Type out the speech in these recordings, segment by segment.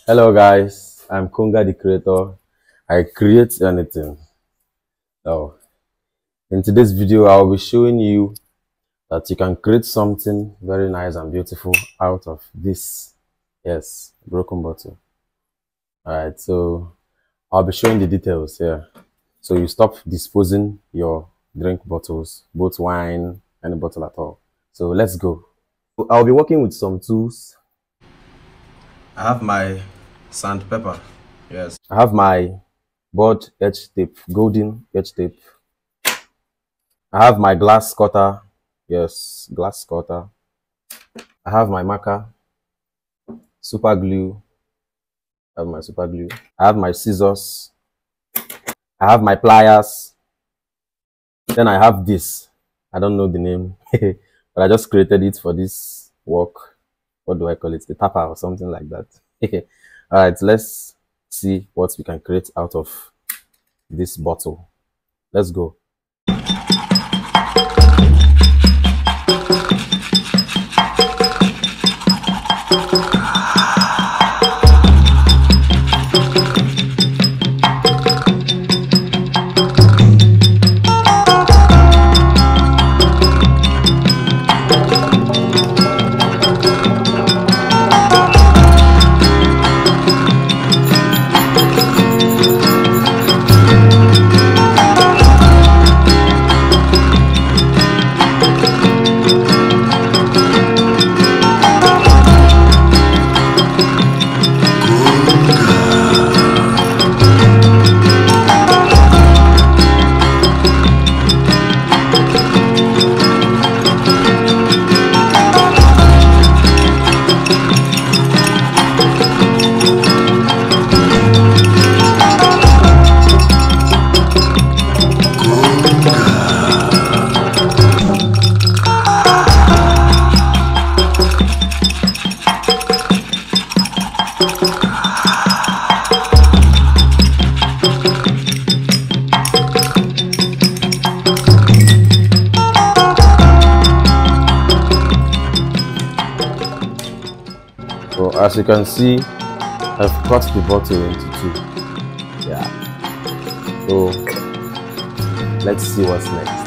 Hello guys, I'm Kunga the creator. I create anything. So in today's video I'll be showing you that you can create something very nice and beautiful out of this broken bottle. Alright, so I'll be showing the details here. So you stop disposing your drink bottles, both wine, any bottle at all. So let's go. I'll be working with some tools. I have my sandpaper. Yes. I have my board edge tape, golden edge tape. I have my glass cutter. Yes, glass cutter. I have my marker, super glue. I have my super glue. I have my scissors. I have my pliers. Then I have this. I don't know the name, but I just created it for this work. What do I call it? The tapper or something like that. All right, let's see what we can create out of this bottle. Let's go. So as you can see, I've cut the bottle into two. Yeah. So let's see what's next.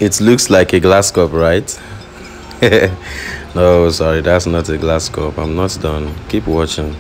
It looks like a glass cup, right? No, sorry, that's not a glass cup. I'm not done. Keep watching.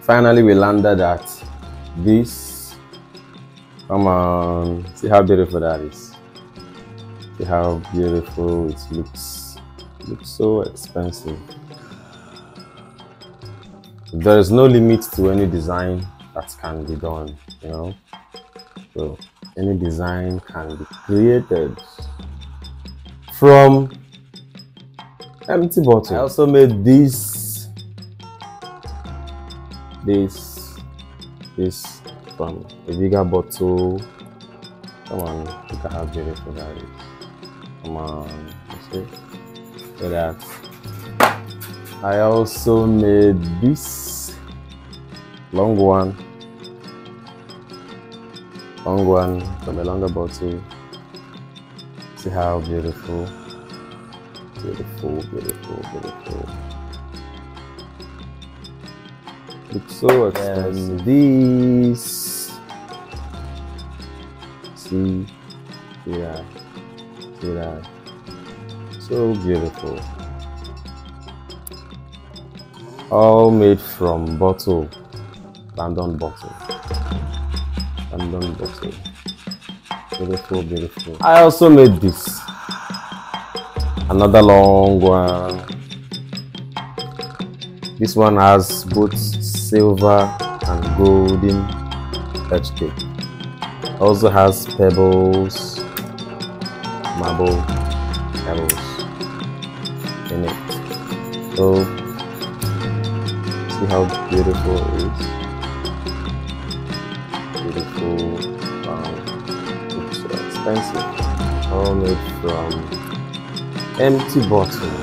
Finally, we landed at this. Come on, see how beautiful that is. See how beautiful it looks. It looks so expensive. There is no limit to any design that can be done, you know. So any design can be created from empty bottles. I also made this from a bigger bottle. Come on, look at how beautiful that is. Come on, you see? Look at that. I also made this long one from a longer bottle. See how beautiful. It's so expensive. This, see that, so beautiful. All made from bottle, abandoned bottle. Beautiful. I also made this, another long one. This one has both silver and golden touch cake. Also has pebbles, marble pebbles in it. So see how beautiful it is. Beautiful. It's so expensive. All made from empty bottle.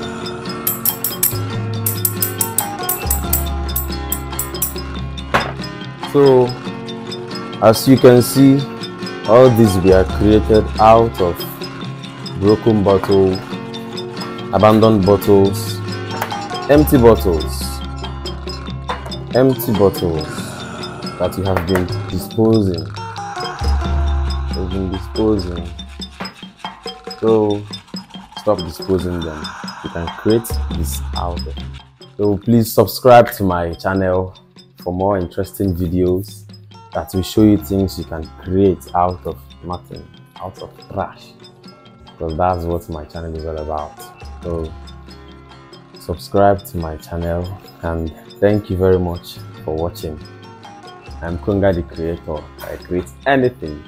So as you can see, all these were created out of broken bottle, abandoned bottles, empty bottles that you have been disposing. So stop disposing them. You can create this out of it. So please subscribe to my channel for more interesting videos that will show you things you can create out of nothing, out of trash, because that's what my channel is all about. So subscribe to my channel, and thank you very much for watching. I'm Konga the Creator. I create anything.